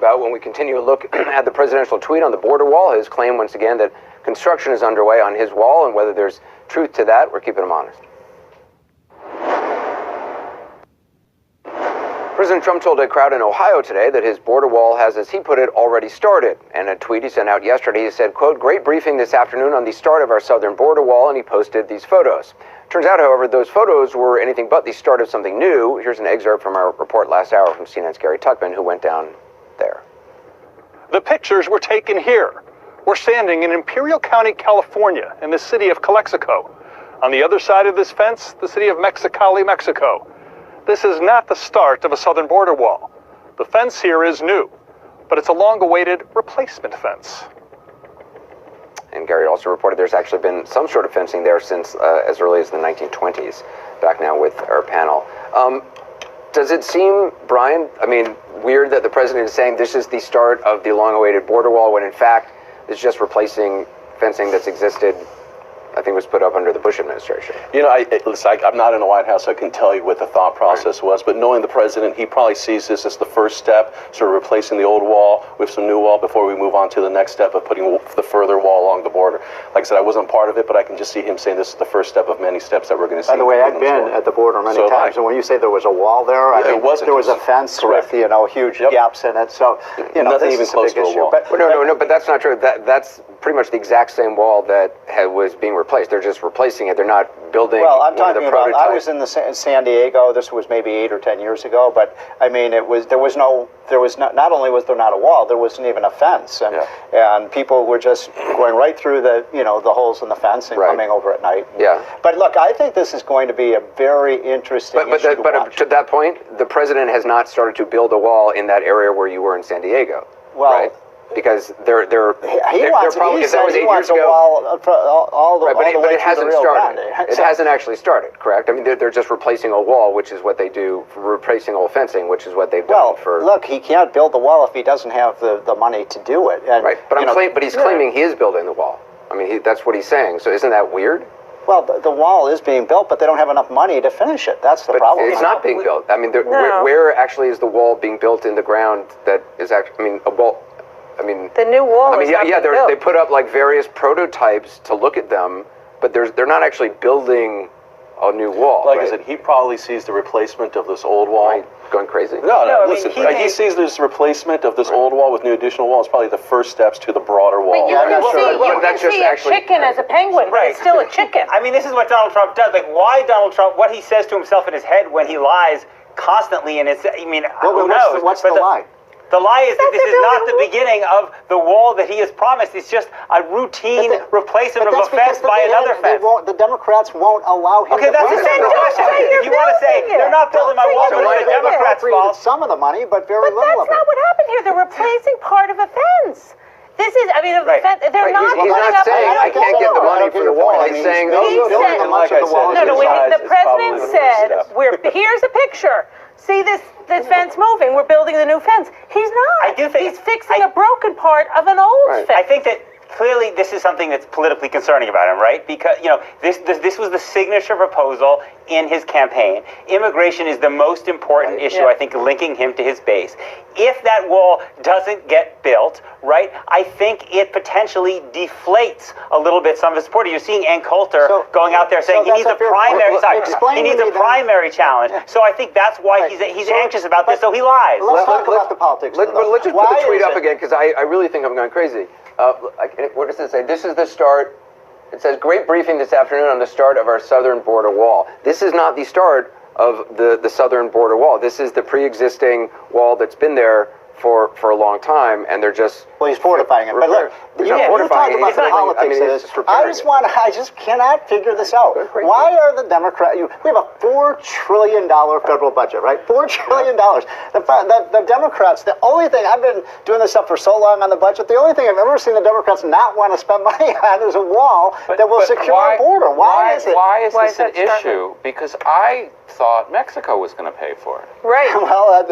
about when we continue to look at the presidential tweet on the border wall, his claim once again that construction is underway on his wall, and whether there's truth to that. We're keeping him honest. President Trump told a crowd in Ohio today that his border wall has, as he put it, already started. In a tweet he sent out yesterday, he said, quote, "Great briefing this afternoon on the start of our southern border wall," and he posted these photos. Turns out, however, those photos were anything but the start of something new. Here's an excerpt from our report last hour from CNN's Gary Tuckman, who went down there. The pictures were taken here. We're standing in Imperial County, California, in the city of Calexico. On the other side of this fence, the city of Mexicali, Mexico. This is not the start of a southern border wall. The fence here is new, but it's a long-awaited replacement fence. And Gary also reported there's actually been some sort of fencing there since as early as the 1920s. Back now with our panel. Does it seem, Brian, weird that the president is saying this is the start of the long-awaited border wall when in fact it's just replacing fencing that's existed, I think was put up under the Bush administration? You know, I'm not in the White House, so I can tell you what the thought process was, but knowing the president, he probably sees this as the first step, sort of replacing the old wall with some new wall before we move on to the next step of putting the further wall along the border. Like I said, I wasn't part of it, but I can just see him saying this is the first step of many steps that we're going to see. By the way, I've been at the border many times, and when you say there was a wall there, I mean, there was a fence with, huge gaps in it, so, nothing even close to a wall. But that's not true. That's pretty much the exact same wall that was being replaced. They're just replacing it. They're not building. Well, I'm talking about. prototypes. I was in San Diego. This was maybe 8 or 10 years ago. But I mean, not only was there not a wall, there wasn't even a fence, and people were just going right through the holes in the fence and coming over at night. But look, I think this is going to be a very interesting issue to watch. To that point, the president has not started to build a wall in that area where you were in San Diego. Well. Right? Because he wants a wall all the way but it hasn't to the Rio started. Grande. It hasn't actually started, correct? I mean, they're just replacing a wall, which is what they do, replacing old fencing, which is what they've done for... Well, look, he can't build the wall if he doesn't have the money to do it. And, right, but he's claiming he is building the wall. I mean, that's what he's saying. So isn't that weird? Well, the wall is being built, but they don't have enough money to finish it. That's the problem. It's not being built. I mean, where actually is the wall being built in the ground that is actually... a wall... the new wall. They put up like various prototypes to look at them, but they're not actually building a new wall. Like I said, he probably sees the replacement of this old wall. Going crazy? No, listen. He sees this replacement of this old wall with new additional walls. Probably the first steps to the broader wall. But you can see a chicken as a penguin, but it's still a chicken. I mean, this is what Donald Trump does. Like, why Donald Trump? What he says to himself in his head when he lies constantly, and it's. I mean, who knows? What's the lie? The lie is that this is not the beginning of the wall that he has promised. It's just a routine replacement of a fence by another fence. The Democrats won't allow him to that's the same question. If you want to say, they're not building my wall, but it's the Democrats' fault. Some of the money, but very little of it. But that's not what happened here. They're replacing part of a fence. This is, they're not He's not saying I can't get the money for the wall. He's saying, the president said, here's a picture. See this fence moving. We're building the new fence. He's not. He's fixing a broken part of an old fence. I think that clearly this is something that's politically concerning about him, right? Because, this was the signature proposal in his campaign. Immigration is the most important issue, I think, linking him to his base. If that wall doesn't get built, right, I think it potentially deflates a little bit some of his support. You're seeing Ann Coulter going out there saying he needs a primary primary challenge. So I think that's why he's anxious about this, so he lies. Let's talk about the politics. Let's just put the tweet up again, because I really think I'm going crazy. What does it say? This is the start. It says, great briefing this afternoon on the start of our southern border wall. This is not the start of the southern border wall. This is the pre-existing wall that's been there for a long time, and they're just... Well, he's fortifying it. But look, you talk about the politics of this. I just cannot figure this out. Why are the Democrats... We have a $4 trillion federal budget, right? $4 trillion. The Democrats, the only thing... I've been doing this stuff for so long on the budget, the only thing I've ever seen the Democrats not want to spend money on is a wall that will secure our border. Why is it? Why is this an issue? Because I thought Mexico was going to pay for it. Right. Well, I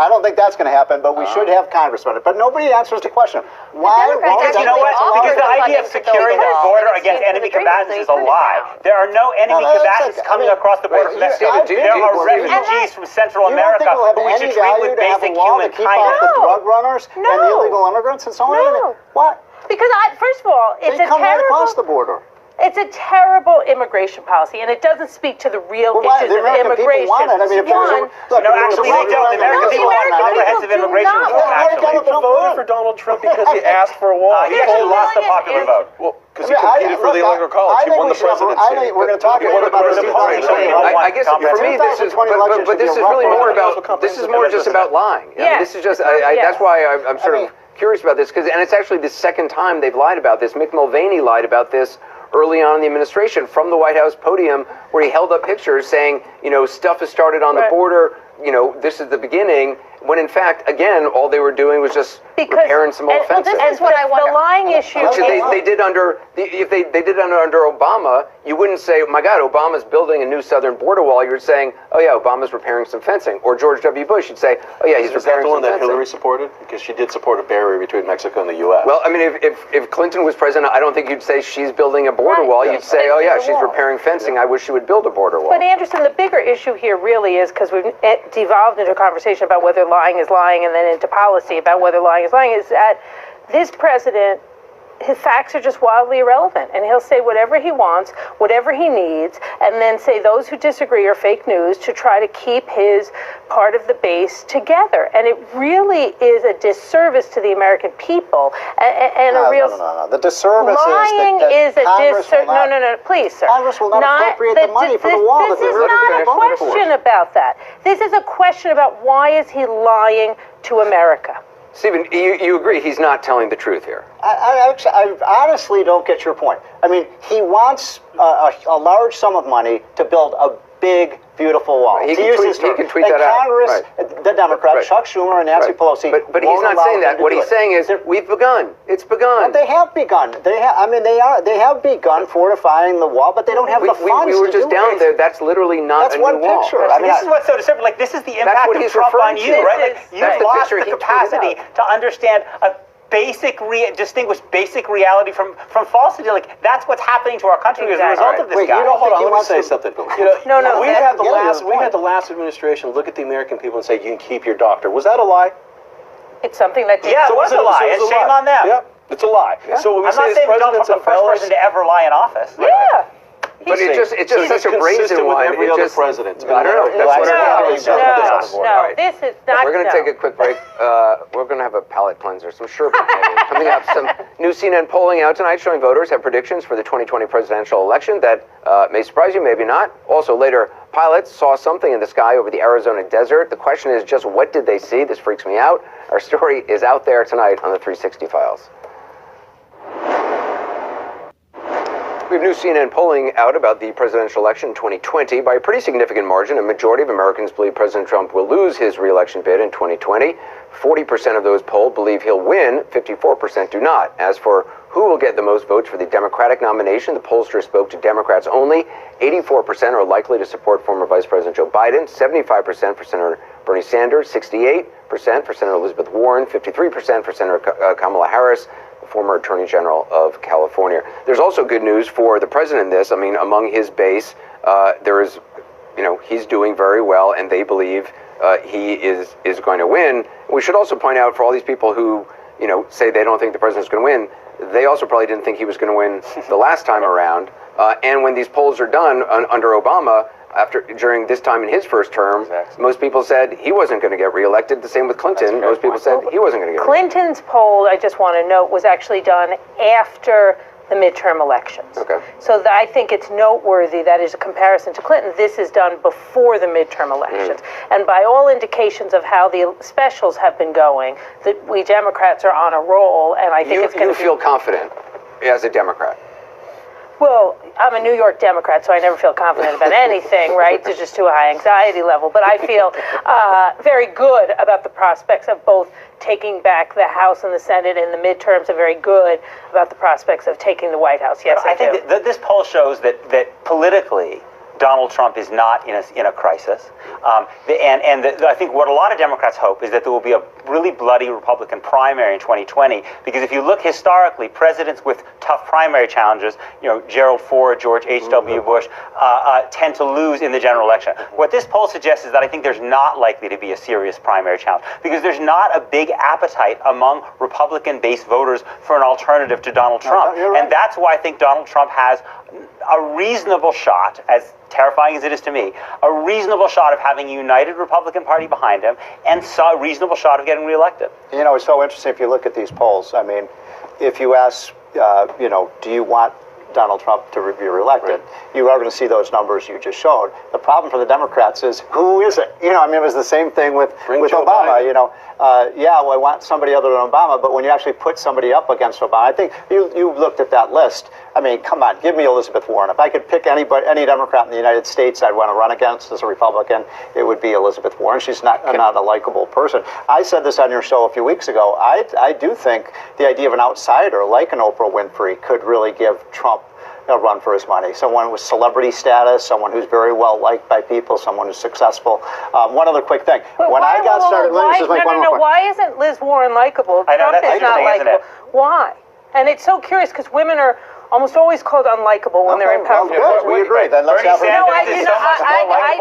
don't think that's going to happen, but we should have Congress run it. But nobody answers the question. Why won't You know what? Because the idea of securing the border against enemy combatants is a lie. There are no enemy combatants coming across the border from Mexico. There are refugees from Central America who we should treat with basic human kindness. Keep out the drug runners and the illegal immigrants and so on. No. What? Because first of all, it's they come right across the border. It's a terrible immigration policy, and it doesn't speak to the real issues of immigration. Want it. I mean, actually, they don't. The American people want comprehensive immigration reform. Actually, voted for Donald Trump because he asked for a wall. He actually lost the popular vote. Well, because he competed for the electoral college. He won the presidency. We're going to talk about I guess for me, this is, but this is really more about. This is more just about lying. This is just. That's why I'm sort of curious about this, and it's actually the second time they've lied about this. Mick Mulvaney lied about this early on in the administration from the White House podium, where he held up pictures saying, stuff has started on the border, this is the beginning, when in fact, again, all they were doing was just repairing some old fences. This is what I wonder. The lying issue. Which they did if they did it under Obama, you wouldn't say, oh my God, Obama's building a new southern border wall. You're saying, oh yeah, Obama's repairing some fencing. Or George W. Bush, you'd say, oh yeah, he's repairing some fencing. Is that the one that Hillary supported? Because she did support a barrier between Mexico and the U.S. Well, I mean, if Clinton was president, I don't think you'd say she's building a border wall. You'd say, oh yeah, she's repairing fencing. I wish she would build a border wall. But Anderson, the bigger issue here really is, because we've devolved into a conversation about whether lying is lying, and then into policy about whether lying is lying, is that this president, his facts are just wildly irrelevant, and he'll say whatever he wants, whatever he needs, and then say those who disagree are fake news to try to keep his part of the base together. And it really is a disservice to the American people, and a real... No. The disservice lying is that a disservice. No, please, sir. Congress will not appropriate the money for the wall. This is not a question about that. This is a question about why is he lying to America. Stephen, you agree he's not telling the truth here? I honestly don't get your point. I mean, he wants a large sum of money to build a big, beautiful wall. He can tweet that out. Congress, the Democrats, Chuck Schumer and Nancy Pelosi. But he's not saying that. What he's saying is, we've begun. It's begun. But they have begun. They have begun fortifying the wall, but they don't have the funds. We were just down there. That's literally not a new wall. That's one picture. This is what's so disturbing. Like, this is the impact of Trump on you, right? Like, you've lost the capacity to understand a distinguish basic reality from falsity. Like, that's what's happening to our country as a result of this guy. Hold on, let me say something. No. We had the last administration look at the American people and say, you can keep your doctor. Was that a lie? It's something that... Yeah, it was a lie, and shame on them. Yep, it's a lie. Yeah. So I'm not saying Donald Trump's the first person to ever lie in office. Yeah. But it's just such a brazen one. Every other president. I don't know. That's what No, this is not. We're going to take a quick break. We're going to have a palate cleanser, some sherbet maybe. Coming up, some new CNN polling out tonight showing voters have predictions for the 2020 presidential election that may surprise you, maybe not. Also later, pilots saw something in the sky over the Arizona desert. The question is just what did they see? This freaks me out. Our story is out there tonight on the 360 Files. We have new CNN polling out about the presidential election in 2020. By a pretty significant margin, a majority of Americans believe President Trump will lose his re-election bid in 2020. 40% of those polled believe he'll win, 54% do not. As for who will get the most votes for the Democratic nomination, the pollster spoke to Democrats only. 84% are likely to support former Vice President Joe Biden, 75% for Senator Bernie Sanders, 68% for Senator Elizabeth Warren, 53% for Senator Kamala Harris, former Attorney General of California. There's also good news for the president in this. I mean, among his base, there is, he's doing very well, and they believe he is going to win. We should also point out for all these people who, say they don't think the president's going to win, they also probably didn't think he was going to win the last time around. And when these polls are done under Obama, during this time in his first term, most people said he wasn't going to get reelected. The same with Clinton. Most people said he wasn't going to get reelected. Clinton's poll, I just want to note, was actually done after the midterm elections. Okay. So I think it's noteworthy that is a comparison to Clinton. This is done before the midterm elections. And by all indications of how the specials have been going, that we Democrats are on a roll, and I think it's going to be... You feel confident as a Democrat? Well, I'm a New York Democrat, so I never feel confident about anything, right? There's just too high anxiety level. But I feel very good about the prospects of both taking back the House and the Senate in the midterms, and very good about the prospects of taking the White House. Yes, I think that this poll shows that politically, Donald Trump is not in a crisis. I think what a lot of Democrats hope is that there will be a really bloody Republican primary in 2020, because if you look historically, presidents with tough primary challenges, Gerald Ford, George H.W. Bush, tend to lose in the general election. What this poll suggests is that I think there's not likely to be a serious primary challenge, because there's not a big appetite among Republican-based voters for an alternative to Donald Trump. Right. And that's why I think Donald Trump has a reasonable shot, as terrifying as it is to me, a reasonable shot of having a united Republican Party behind him, and a reasonable shot of getting reelected. It's so interesting if you look at these polls. I mean, if you ask, do you want Donald Trump to be reelected, you are going to see those numbers you just showed. The problem for the Democrats is, who is it? It was the same thing with Obama. I want somebody other than Obama, but when you actually put somebody up against Obama, I think you looked at that list. I mean, come on, give me Elizabeth Warren. If I could pick any Democrat in the United States I'd want to run against as a Republican, it would be Elizabeth Warren. She's not a likable person. I said this on your show a few weeks ago. I do think the idea of an outsider like an Oprah Winfrey could really give Trump a run for his money. Someone with celebrity status, someone who's very well liked by people, someone who's successful. One other quick thing. Why isn't Liz Warren likable? Trump is not likable. Why? And it's so curious because women are almost always called unlikable when they're in power. Well, good. We agree. Then let's have her. I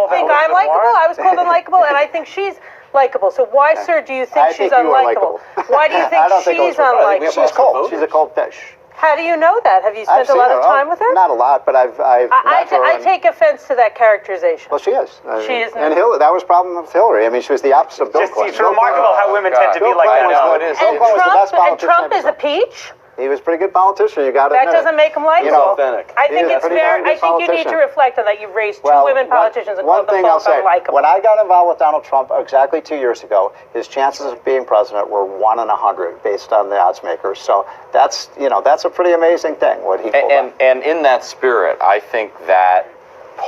think I'm likable. I was called unlikable, and I think she's likable. So why, sir, do you think she's unlikable? Why do you think she's unlikable? She's cold. She's a cold fish. How do you know that? Have you spent a lot of time with her? Not a lot, but I take offense to that characterization. Well, she is. She is. And Hillary, that was the problem with Hillary. I mean, she was the opposite of Bill Clinton. It's remarkable how women tend to be like that. And Trump is a peach. He was a pretty good politician. You got to admit. That doesn't make him likable. Authentic. I think it's fair. I think you need to reflect on that. You've raised two women politicians and called them both unlikable. When I got involved with Donald Trump exactly 2 years ago, his chances of being president were 1 in 100 based on the odds makers. So that's a pretty amazing thing what he pulled off. And in that spirit, I think that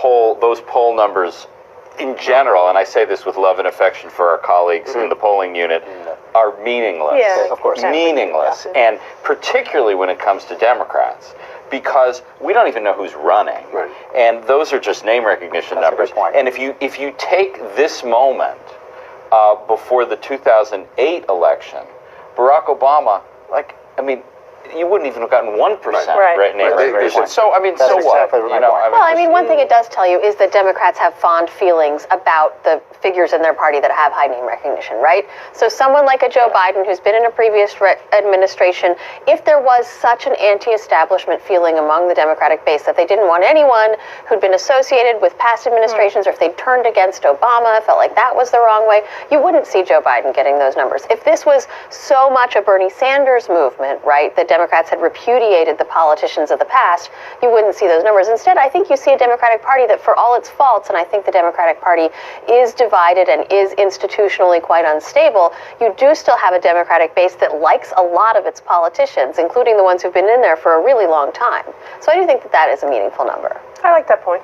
those poll numbers in general, and I say this with love and affection for our colleagues in the polling unit, are meaningless. Yeah, of course. Meaningless. Yeah. And particularly when it comes to Democrats, because we don't even know who's running. Right. And those are just name recognition numbers. A good point. And if you take this moment before the 2008 election, Barack Obama, you wouldn't even have gotten 1% name recognition. So, That's so exactly what? One thing it does tell you is that Democrats have fond feelings about the figures in their party that have high name recognition, right? So someone like a Joe Biden, who's been in a previous administration, if there was such an anti-establishment feeling among the Democratic base that they didn't want anyone who'd been associated with past administrations, or if they turned against Obama, felt like that was the wrong way, you wouldn't see Joe Biden getting those numbers. If this was so much a Bernie Sanders movement, right, the Democrats had repudiated the politicians of the past, you wouldn't see those numbers. Instead, I think you see a Democratic Party that, for all its faults, and I think the Democratic Party is divided and is institutionally quite unstable, you do still have a Democratic base that likes a lot of its politicians, including the ones who've been in there for a really long time. So I do think that is a meaningful number. I like that point.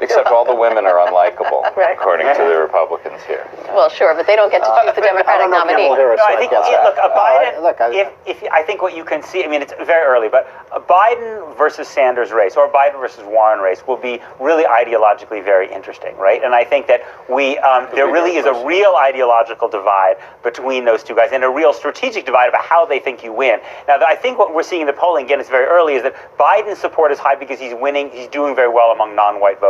Except all the women are unlikable, according to the Republicans here. Well, sure, but they don't get to choose the Democratic nominee. I think, Biden, I think what you can see, it's very early, but a Biden versus Sanders race, or a Biden versus Warren race, will be really ideologically very interesting, right? And I think that there really is a real ideological divide between those two guys, and a real strategic divide about how they think you win. Now, I think what we're seeing in the polling, again, it's very early, is that Biden's support is high because he's winning, he's doing very well among non-white voters.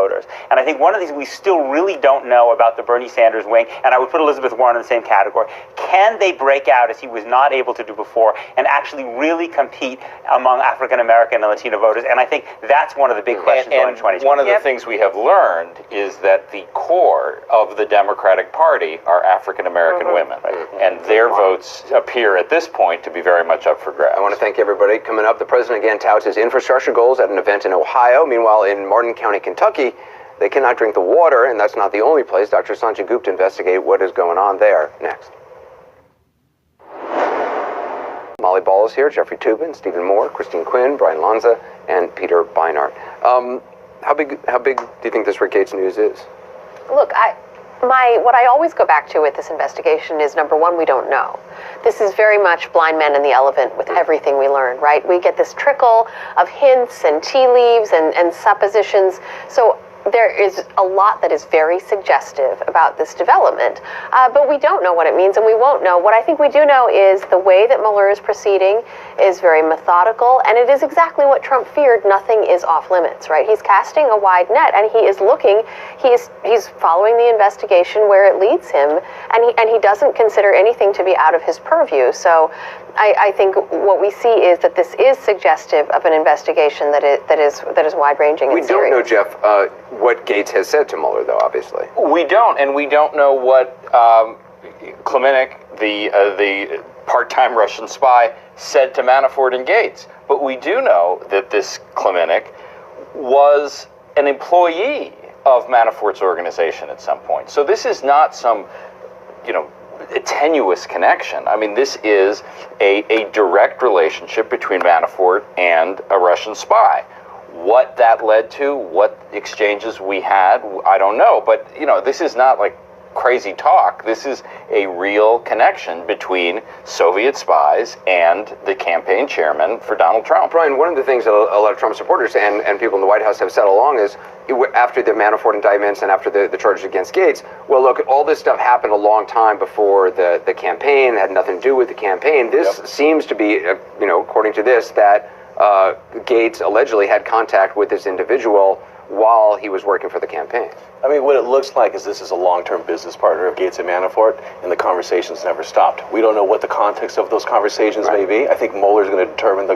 And I think one of the things we still really don't know about the Bernie Sanders wing, and I would put Elizabeth Warren in the same category, can they break out, as he was not able to do before, and actually really compete among African American and Latino voters? And I think that's one of the big questions going into 2020. One of the things we have learned is that the core of the Democratic Party are African American women, and their votes appear at this point to be very much up for grabs. I want to thank everybody. Coming up, the president again touts his infrastructure goals at an event in Ohio. Meanwhile, in Martin County, Kentucky, they cannot drink the water, and that's not the only place. Dr. Sanjay Gupta investigates what is going on there. Next. Molly Ball is here, Jeffrey Toobin, Stephen Moore, Christine Quinn, Brian Lanza, and Peter Beinart. How big do you think this Rick Gates news is? Look, what I always go back to with this investigation is, number one, we don't know. this is very much blind man and the elephant with everything we learn, right? We get this trickle of hints and tea leaves and suppositions. So there is a lot that is very suggestive about this development, but we don't know what it means, and we won't know. What I think we do know is the way that Mueller is proceeding is very methodical, and it is exactly what Trump feared. Nothing is off limits, right? He's casting a wide net, and he is looking. He's following the investigation where it leads him, and he doesn't consider anything to be out of his purview. So I think what we see is that this is suggestive of an investigation that is wide-ranging and serious. We don't know, Jeff, what Gates has said to Mueller, though, obviously. We don't, and we don't know what Klemennik, the part-time Russian spy, said to Manafort and Gates. But we do know that this Klemennik was an employee of Manafort's organization at some point. So this is not some, a tenuous connection. I mean, this is a direct relationship between Manafort and a Russian spy. What that led to, what exchanges we had, I don't know. But, this is not like crazy talk. This is a real connection between Soviet spies and the campaign chairman for Donald Trump. Brian, one of the things that a lot of Trump supporters and people in the White House have said along is, after the Manafort indictments and after the charges against Gates, well, look, all this stuff happened a long time before the campaign, had nothing to do with the campaign. This seems to be, according to this, that Gates allegedly had contact with this individual while he was working for the campaign. I mean, what it looks like is this is a long-term business partner of Gates and Manafort, and the conversations never stopped. We don't know what the context of those conversations may be. I think Mueller's going to determine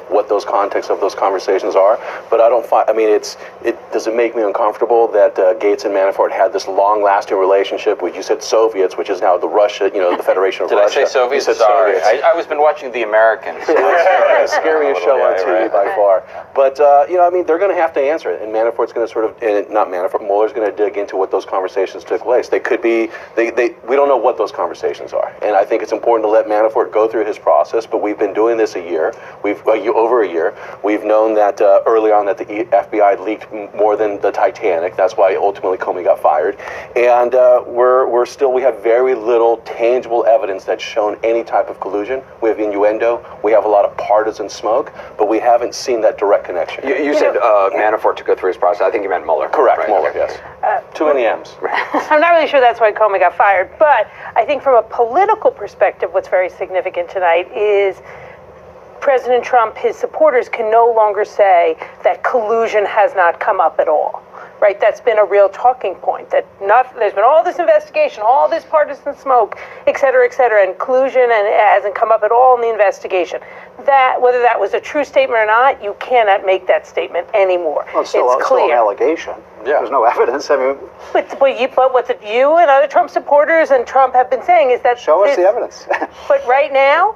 what those contexts of those conversations are. But I don't find. I mean, does it make me uncomfortable that Gates and Manafort had this long-lasting relationship with, you said Soviets, which is now the Russia, the Federation of Russia. Did I say Soviets? You said Sorry. Soviets. I was been watching The Americans. The scariest show on TV by far. But I mean, they're going to have to answer it, and Manafort's going to sort of, not Manafort, Mueller's going to dig into what those conversations took place. They could be, we don't know what those conversations are. And I think it's important to let Manafort go through his process, but we've been doing this over a year. We've known that early on that the FBI leaked more than the Titanic. That's why ultimately Comey got fired. And we have very little tangible evidence that's shown any type of collusion. We have innuendo. We have a lot of partisan smoke, but we haven't seen that direct connection. You said Manafort to go through his process. I think you meant Mueller. Correct, right? Mueller, Okay. yes. Too many M's. I'm not really sure that's why Comey got fired, but I think from a political perspective, what's very significant tonight is President Trump, his supporters can no longer say that collusion has not come up at all. Right, that's been a real talking point. There's been all this investigation, all this partisan smoke, et cetera, and collusion, and it hasn't come up at all in the investigation. That, whether that was a true statement or not, you cannot make that statement anymore. Well, it's still an allegation. Yeah. There's no evidence. I mean, but what you and other Trump supporters and Trump have been saying is that show us the evidence. But right now,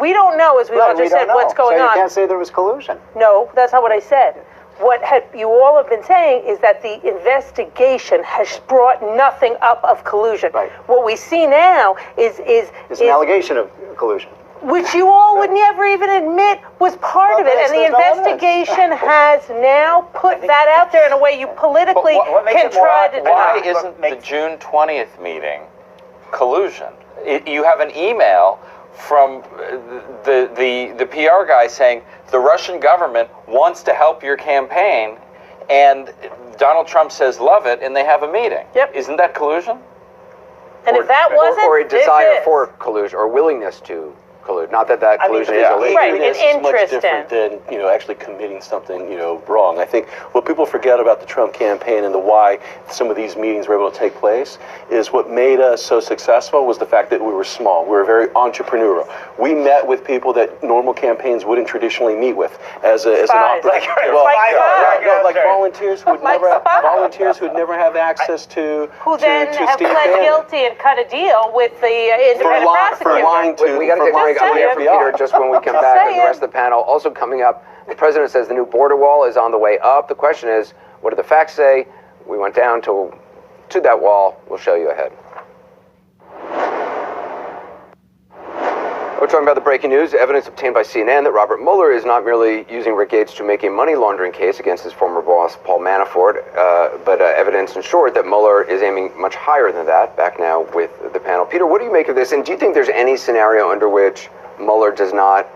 we don't know, as we all just said, what's going on. So you can't say there was collusion. No, that's not what I said. What you all have been saying is that the investigation has brought nothing up of collusion. Right. What we see now is an allegation of collusion, which you all would never even admit was part of it, and the investigation has now put that out there in a way you politically can try to deny. Why isn't the June 20th meeting collusion? You have an email from the PR guy saying the Russian government wants to help your campaign, and Donald Trump says love it, and they have a meeting. Yep. Isn't that collusion? And if that wasn't, or a desire for collusion, or willingness to collude. Not that collusion is illegal. Right, an It's much interest different than actually committing something wrong. I think what people forget about the Trump campaign and why some of these meetings were able to take place is what made us so successful was the fact that we were small. We were very entrepreneurial. We met with people that normal campaigns wouldn't traditionally meet with as an operator. Like volunteers who would never have access to who then have Steve pled Bannon. guilty and cut a deal with the independent prosecutor. For lying to We got to take a break. I'm here for Peter just when we come back and the rest of the panel. Also coming up, the president says the new border wall is on the way up. The question is, what do the facts say? We went down to that wall. We'll show you ahead. We're talking about the breaking news. Evidence obtained by CNN that Robert Mueller is not merely using Rick Gates to make a money laundering case against his former boss, Paul Manafort, but evidence in short that Mueller is aiming much higher than that. Back now with the panel. Peter, what do you make of this? And do you think there's any scenario under which Mueller does not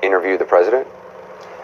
interview the president?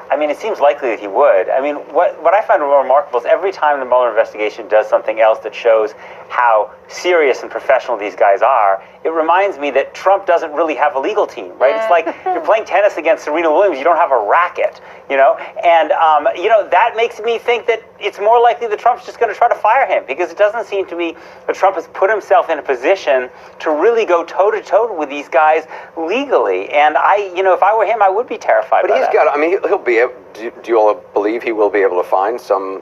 I mean, it seems likely that he would. I mean, what I find remarkable is every time the Mueller investigation does something else that shows how serious and professional these guys are, it reminds me that Trump doesn't really have a legal team, right? It's like you're playing tennis against Serena Williams, you don't have a racket, you know? And, you know, that makes me think that it's more likely that Trump's just going to try to fire him, because it doesn't seem to me that Trump has put himself in a position to really go toe-to-toe with these guys legally. And you know, if I were him, I would be terrified. But he's got, I mean, he'll be able, do you all believe he will be able to find some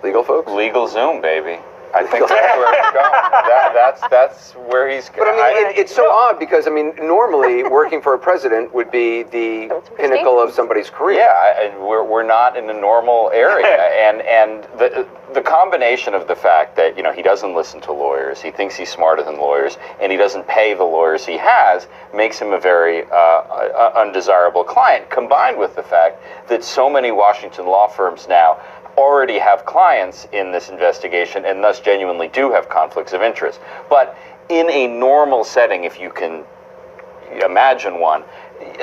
legal folks? Legal Zoom, baby. I think that's where he's going. That's where he's going. But I mean, it's so odd because, I mean, normally working for a president would be the pinnacle of somebody's career. Yeah, we're not in a normal area. and the combination of the fact that, you know, he doesn't listen to lawyers, he thinks he's smarter than lawyers, and he doesn't pay the lawyers he has, makes him a very undesirable client, combined with the fact that so many Washington law firms now already have clients in this investigation and thus genuinely do have conflicts of interest. But in a normal setting, if you can imagine one,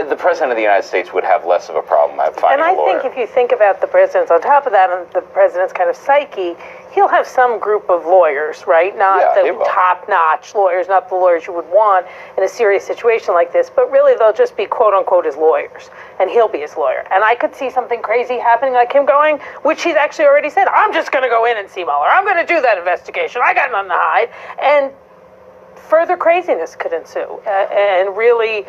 the President of the United States would have less of a problem finding a lawyer. And I think if you think about the President's, on top of that, and the President's kind of psyche, he'll have some group of lawyers, right? Not the top-notch lawyers, not the lawyers you would want in a serious situation like this, but really they'll just be quote-unquote his lawyers, and he'll be his lawyer. And I could see something crazy happening like him going, which he's actually already said, I'm just going to go in and see Mueller. I'm going to do that investigation. I got nothing to hide. And further craziness could ensue, and really,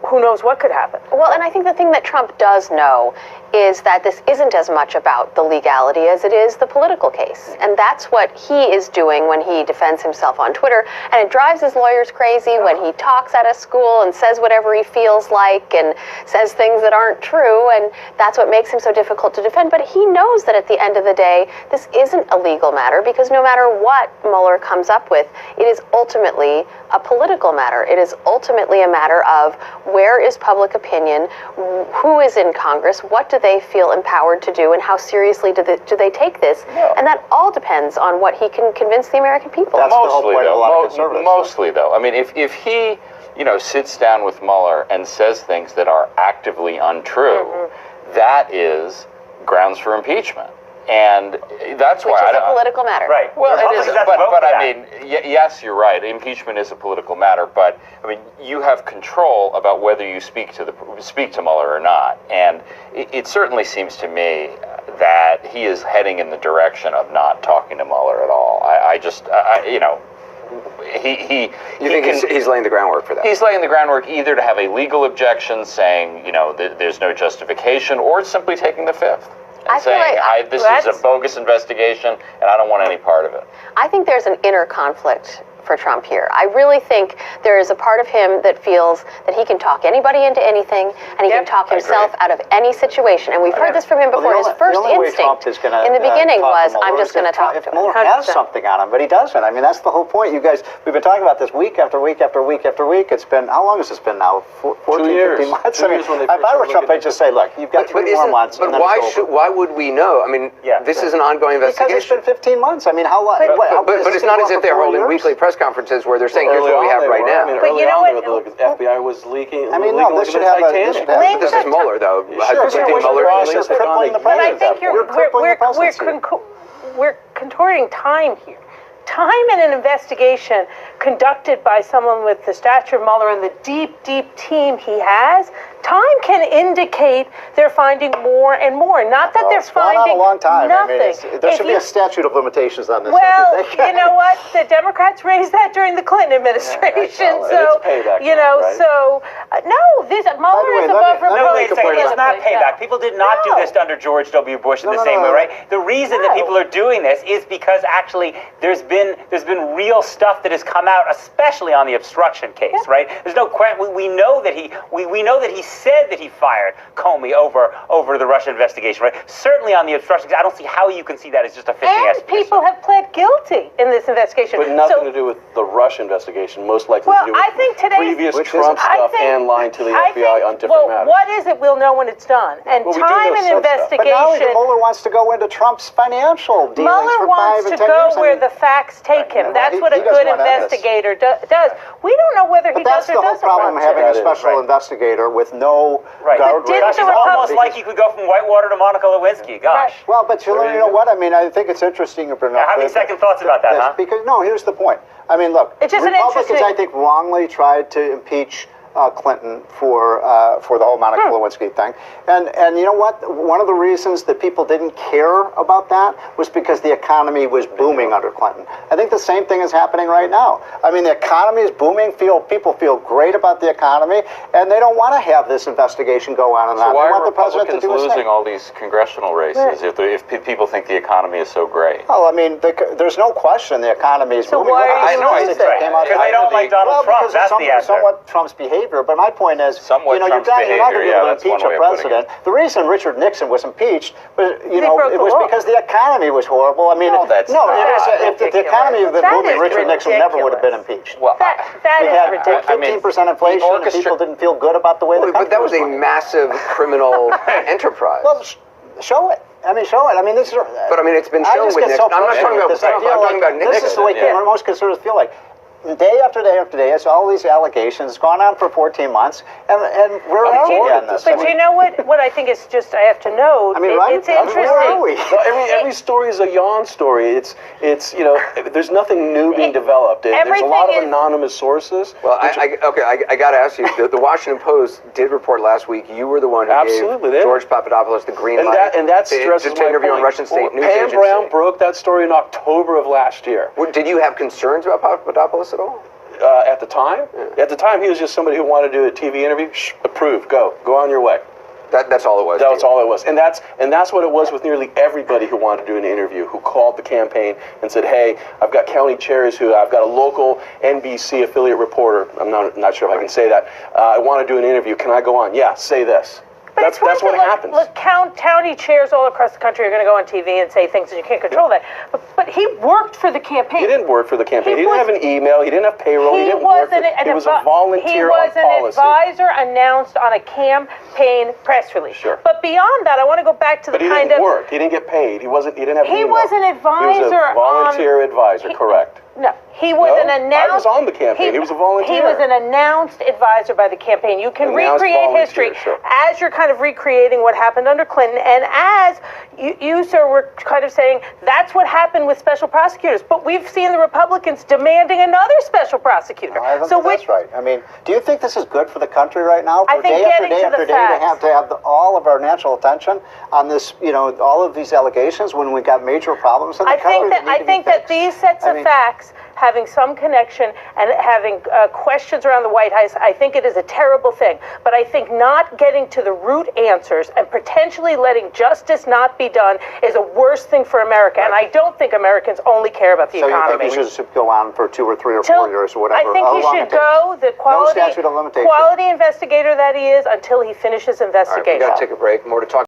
who knows what could happen. Well, and I think the thing that Trump does know is that this isn't as much about the legality as it is the political case. And that's what he is doing when he defends himself on Twitter. And it drives his lawyers crazy when he talks at a school and says whatever he feels like and says things that aren't true. And that's what makes him so difficult to defend. But he knows that at the end of the day, this isn't a legal matter, because no matter what Mueller comes up with, it is ultimately a political matter. It is ultimately a matter of where is public opinion, who is in Congress, what do they feel empowered to do, and how seriously do they take this? Yeah. And that all depends on what he can convince the American people. That's the whole point of a lot of conservatives. Mostly, though. I mean, if he, you know, sits down with Mueller and says things that are actively untrue, that is grounds for impeachment. And that's why it's a political matter. Right. Well, it is, but I mean, yes, you're right. Impeachment is a political matter, but I mean, you have control about whether you speak to Mueller or not. And it certainly seems to me that he is heading in the direction of not talking to Mueller at all. You know, he's laying the groundwork for that. He's laying the groundwork either to have a legal objection saying, you know, there's no justification, or simply taking the fifth. And saying, this is a bogus investigation, and I don't want any part of it. I think there's an inner conflict for Trump here. I really think there is a part of him that feels that he can talk anybody into anything, and he can talk himself out of any situation. And we've heard this from him before. His first instinct in the beginning was, I'm just going to talk to him. If Mueller has something on him, but he doesn't. I mean, that's the whole point. You guys, we've been talking about this week after week after week after week. It's been, how long has this been now? 14, 15 months? I mean, if I were Trump, I'd just say, look, you've got 3 more months. But why would we know? I mean, this is an ongoing investigation. Because it's been 15 months. I mean, how long? But it's not as if they're holding weekly press conferences where they're saying, here's what we have right now. But you know what? The FBI was leaking. I mean, no, this should have a... This is Mueller, though. Sure, you're crippling the presidency. We're contorting time here. Time in an investigation conducted by someone with the stature of Mueller and the deep, deep team he has, time can indicate they're finding more and more. Not that they're finding a long time. nothing. I mean, there should be a statute of limitations on this. Well, you know what? The Democrats raised that during the Clinton administration. So, you know, so Mueller is above reproach. No, it's not payback. People did not do this under George W. Bush in the same way, right? The reason that people are doing this is because actually there's been real stuff that has come out, especially on the obstruction case, right? There's no question. We know that he said that he fired Comey over the Russia investigation, right? Certainly on the obstruction, I don't see how you can see that as just a fishing And people have pled guilty in this investigation. But nothing to do with the Russia investigation, most likely to do with I think previous Trump stuff and lying to the FBI on different matters. What is it, we'll know when it's done. And time and investigation. But now Mueller wants to go into Trump's financial dealings Mueller for 5 wants and to 10 go years. where the facts take him. That's what a good investigator does. We don't know whether he does or doesn't want to. That's the whole problem, having a special investigator with no guardrails. It's almost like you could go from Whitewater to Monica Lewinsky. Gosh. Well, but you know what? I mean, I think it's interesting you bring up. Having second thoughts about that, huh? Because, no, here's the point. I mean, look, Republicans, I think, wrongly tried to impeach Clinton for the whole Monica Lewinsky thing. And you know what? One of the reasons that people didn't care about that was because the economy was booming under Clinton. I think the same thing is happening right now. I mean, the economy is booming. People feel great about the economy, and they don't want to have this investigation go on and on. So why they want are the president to Republicans do his losing thing. all these congressional races if people think the economy is so great? Well, I mean, there's no question the economy is booming. Why are you because they don't like Donald Trump. That's the answer. Somewhat Trump's behavior, but my point is, somewhat you're not going to be able to impeach a president. The reason Richard Nixon was impeached was, it was because the economy was horrible. I mean, if the economy had been booming, Richard Nixon never would have been impeached. Well, that is ridiculous. 15% inflation, and people didn't feel good about the way the country But that was a running. massive criminal enterprise. Well, show it. I mean, show it. I mean, this is. But I mean, it's been shown with Nixon. I'm not talking about Trump. I'm talking about Nixon. This is the way most conservatives feel like. Day after day after day, it's all these allegations. It's gone on for 14 months, and where are we on this? But you know what I think is just, I have to note, I mean, right? it's interesting. Where are we? Every story is a yawn story. It's there's nothing new being developed. There's a lot of anonymous sources. Well, I got to ask you. The Washington Post did report last week. You were the one who gave George Papadopoulos the green light. And that stresses to interview on Russian state news Pam agency. Brown broke that story in October of last year. Did you have concerns about Papadopoulos at all? At the time? Yeah. At the time, he was just somebody who wanted to do a TV interview. Approved. Go on your way. That's all it was. That's all it was, and that's what it was with nearly everybody who wanted to do an interview, who called the campaign and said, "Hey, I've got county chairs I've got a local NBC affiliate reporter. I'm not sure if I can say that. I want to do an interview. Can I go on? Yeah, say this." That's what happens. Look, county chairs all across the country are going to go on TV and say things, and you can't control that. But he worked for the campaign. He didn't work for the campaign. He didn't have an email. He didn't have payroll. He didn't work. He was a volunteer on policy. He was an advisor announced on a campaign press release. Sure. But beyond that, I want to go back to the kind of. But he didn't work. He didn't get paid. He didn't have an email. He was an advisor. He was a volunteer advisor. Correct. No, he was an announced. I was on the campaign. He was a volunteer. He was an announced advisor by the campaign. You can recreate history as you're kind of recreating what happened under Clinton, and as you, sir, were kind of saying that's what happened with special prosecutors. But we've seen the Republicans demanding another special prosecutor. I don't think that's right. I mean, do you think this is good for the country right now? I think day after day after day to have all of our national attention on this, all of these allegations when we've got major problems in the country. I think that these sets of facts, having some connection and having questions around the White House, I think it is a terrible thing. But I think not getting to the root answers and potentially letting justice not be done is a worse thing for America. And I don't think Americans only care about the economy. So you think we should go on for 2 or 3 or 4 years or whatever? I think he should go the quality investigator that he is until he finishes investigation. All right, we've got to take a break. More to talk